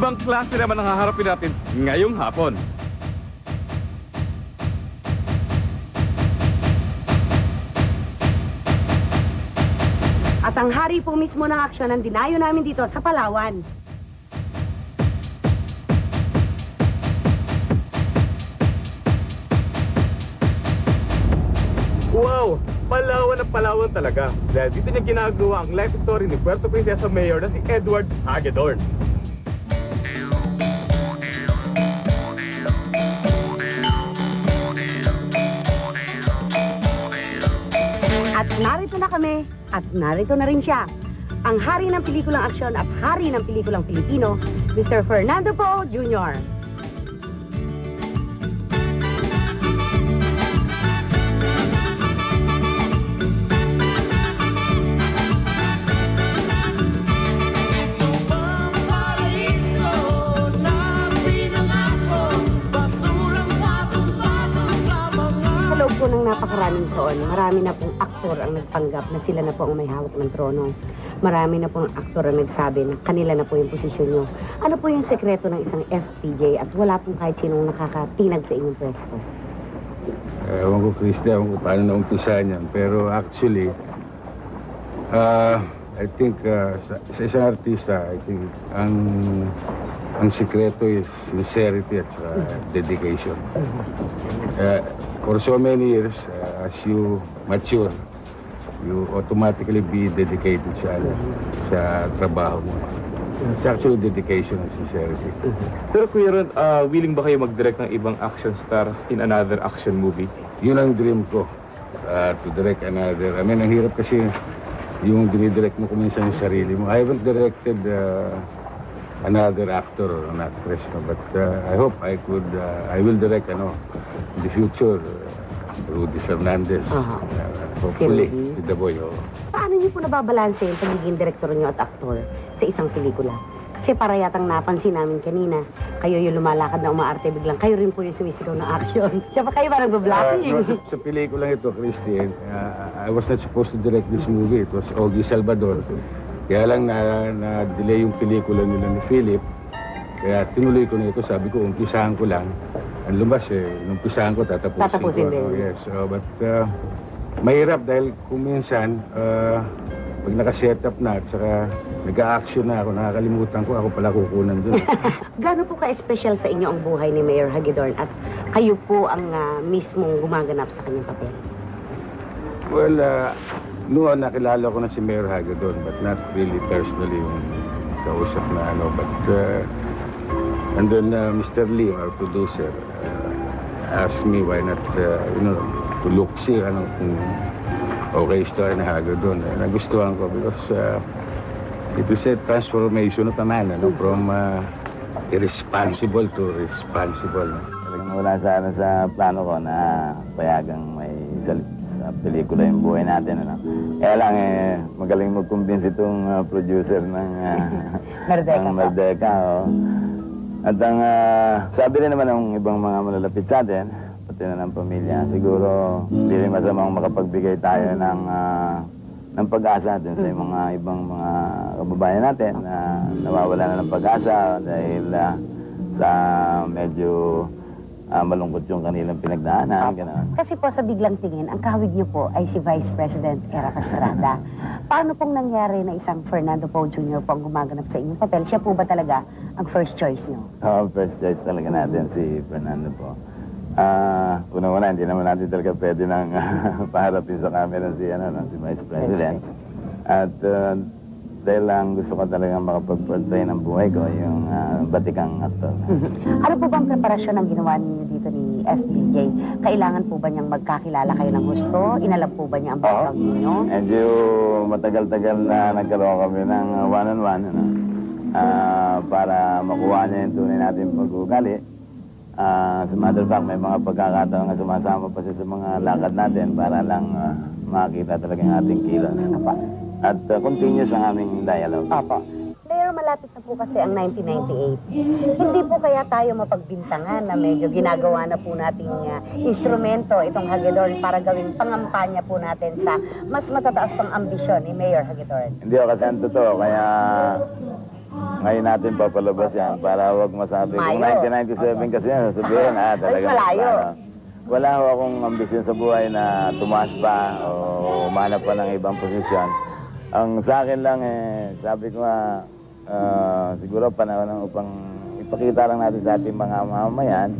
ibang klase naman ang haharapin natin ngayong hapon. At ang hari po mismo ng aksyon ang dinayo namin dito sa Palawan. Wow! Palawan na Palawan talaga. Dahil dito niya ginagawa ang life story ni Puerto Princesa Mayor na si Edward Hagedorn. At narito na kami, at narito na rin siya. Ang hari ng pelikulang aksyon at hari ng pelikulang Pilipino, Mr. Fernando Poe Jr. Sa loob po ng napakaraming taon, marami na pong aktor ang nagpanggap na sila na po ang may hawak ng trono. Marami na pong aktor ang nagsabi na kanila na po yung posisyon nyo. Ano po yung sekreto ng isang FPJ at wala pong kahit sinong nakakatinag sa inyong pwesto? Ewan ko, Christy, ewan ko paano naumpisahan yan. Pero actually, I think sa isang artista, I think ang sikreto is sincerity at dedication. For so many years, as you mature, you automatically be dedicated sa trabaho mo. It's actually dedication and sincerity. Pero Kuya Ron, willing ba kayo mag-direct ng ibang action stars in another action movie? Yun ang dream ko, to direct another. I mean, ang hirap kasi yung dinidirect mo kuminsan yung sarili mo. I haven't directed another actor or an actress, no? But I hope I will direct, in the future, Rudy Fernandez. Hopefully, with the boy. Paano niyo po nababalanse yung pagiging direktor niyo at aktor sa isang pelikula? Kasi para yatang napansin namin kanina, kayo yung lumalakad na umaarte, biglang kayo rin po yung sumisigaw ng action. Siya pa kayo ba nagbablocking? Sa pelikulang ito, Christy, I was not supposed to direct this movie. It was Ogie Salvador. Kaya lang na-delay yung pelikula nila ni Philip. Kaya tinuloy ko na ito. Sabi ko, umpisahan ko lang. Ang lumabas umpisahan ko, tatapusin ko. din. Yes, but mahirap dahil kung minsan, pag naka-set up na at saka nag-a-action na ako, nakakalimutan ko, ako pala kukunan dun. Gano'n po ka-special sa inyo ang buhay ni Mayor Hagedorn at kayo po ang mismong gumaganap sa kanyang papel? Well, noon nakilala ko na si Mayor Hagedorn, but not really personally yung kausap na but and then Mr. Lee, our producer, asked me why not, to look see, kung okay story na Hagedorn. Nagustuhan ko because it is a transformation of a man, from irresponsible to responsible. Talagang wala sana sa plano ko na payagang may sa pelikula yung buhay natin. Kaya lang magaling mag-convince itong producer ng Merdeka. At ang sabi rin naman ng ibang mga malalapit sa atin, pati na ng pamilya, siguro hindi rin masamang makapagbigay tayo ng pag-asa din sa mga ibang mga kababayan natin na nawawala na ng pag-asa dahil sa medyo malungkot yung kanilang pinagdaanan. Kasi po sa biglang tingin, ang kahawig niyo po ay si Vice President Era Estrada. Paano pong nangyari na isang Fernando Poe Jr. po ang gumaganap sa inyong papel? Siya po ba talaga ang first choice niyo? First choice talaga natin si Fernando po. Una-una, hindi naman natin talaga pwede nang paharapin sa camera si Vice President. At dahil lang gusto ko talagang makapag-portray ng buhay ko, yung batikang aktor. Ano po bang preparasyon ang ginawa ninyo dito ni FPJ? Kailangan po ba niyang magkakilala kayo ng gusto? Inalam po ba niya ang background ninyo? Medyo matagal-tagal na nagkaroon kami ng one-on-one, para makuha niya yung tunay natin pag-ugali. As a matter of fact, may mga pagkakataon na sumasama pa siya sa mga lakad natin para lang makita talaga yung ating kilos. At continuous ang aming dialogue. Opo. Mayor, malapit na po kasi ang 1998. Hindi po kaya tayo mapagbintangan na medyo ginagawa na po nating instrumento itong Hagedorn para gawing pangampanya po natin sa mas matataas pang ambisyon ni Mayor Hagedorn? Hindi ako kasi ang totoo, kaya Ngayon natin papalabas yan para wag masabi. Kung Mayo. 1997 kasi yan, sabihin, talaga. malayo. Wala ho akong ambisyon sa buhay na tumaas pa o umanap pa ng ibang posisyon. Ang sa akin lang, sabi ko nga, siguro panahon na upang ipakita lang natin sa ating mga mamamayan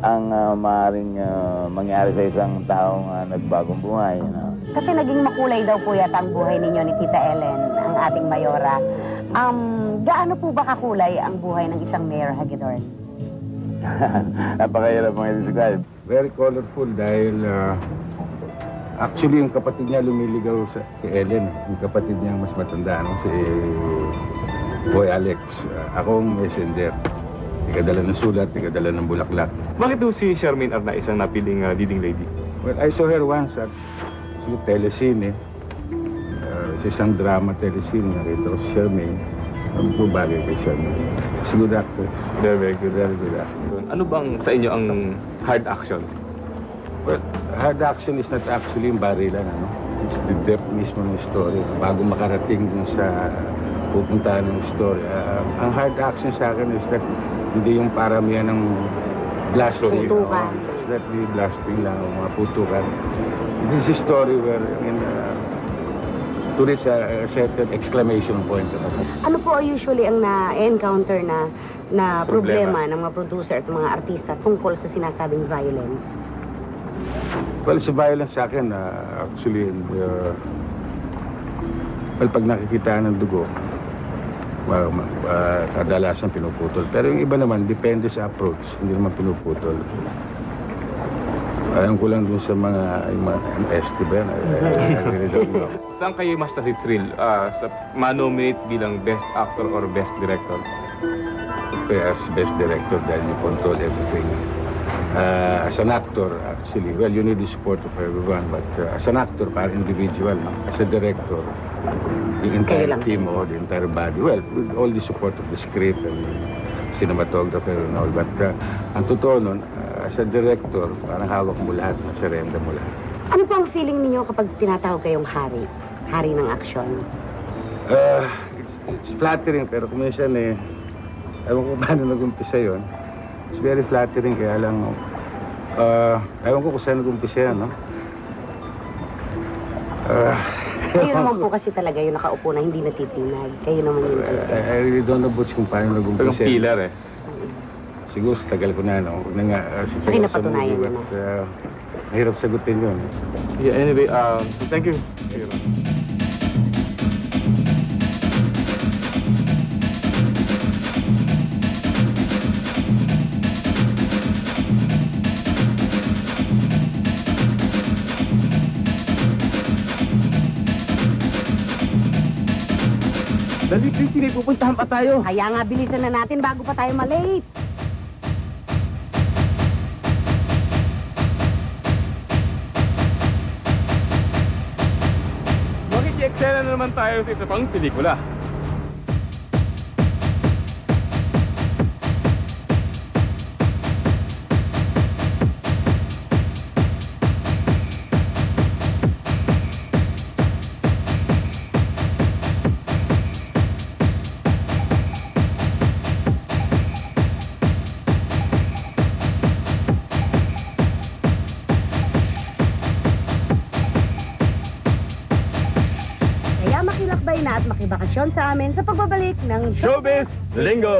ang maaaring mangyari sa isang taong nagbagong buhay. Kasi naging makulay daw po yata ang buhay ninyo ni Tita Ellen, ang ating mayora. Gaano po ba kakulay ang buhay ng isang Mayor Hagedorn? Napakahirap mga i-describe. Very colorful dahil actually yung kapatid niya lumiligaw sa kay Ellen. Yung kapatid niya mas matanda, no? Si Boy Alex. Ako ang messenger. Ikadala ng sulat, ikadala ng bulaklak. Bakit daw si Charmaine Arna isang napiling leading lady? Well, I saw her once at sa telesine. Sa isang drama telesine, nakita ko si Charmaine. Ang po bagay kay Charmaine. She's a good actress. Very good. Very good actress. Ano bang sa inyo ang hard action? Well, hard action is not actually yung barilan, ano? It's the depth mismo ng story. Bago makarating dun sa pupuntahan ng story. Ang hard action sa akin is that hindi yung paramihan ng blasting. Putukan. It's not the blasting lang, o mga putukan. This is a story where, to reach a certain exclamation point. Ano po usually ang na-encounter na Problema. problema ng mga producer at mga artista tungkol sa sinasabing violence? Well, sa violence sa akin, actually, pag nakikita ng dugo, kadalasan pinuputol. Pero yung iba naman, depende sa approach, hindi naman pinuputol. Alam ko lang dun sa mga MST ba yan? I really don't know. Saan kayo mas thrill sa ma-nominate bilang Best Actor or Best Director? As best director dahil you control everything. As an actor, actually, well, you need the support of everyone, but as an actor, para individual, no? As a director, the entire lang. team o the entire body, well, with all the support of the script and cinematographer and all, but ang totoo nun, as a director, parang hawak mo lahat, nasarenda mo lahat. Ano po ang feeling ninyo kapag tinatawag kayong hari? Hari ng aksyon? It's flattering, pero kung minsan ewan ko paano nag-umpisa yun. It's very flattering, kaya lang, ewan ko kung saan nag-umpisa yan, no? Kayo naman po kasi talaga yung nakaupo na hindi natitinag. Kayo naman yung talaga. I really don't know Butch, kung paano Pero nag-umpisa. pillar Siguro sa tagal ko na, no? Huwag na nga, Sige, napatunayan movie, mo but, mahirap sagutin yun. Yeah, anyway, thank you. Dali, Christy, may pupuntahan pa tayo. Kaya nga, bilisan na natin bago pa tayo malate. Makiki-eksena na naman tayo sa isa pang pelikula. Kaya makilakbay na at makibakasyon sa amin sa pagbabalik ng Showbiz Linggo!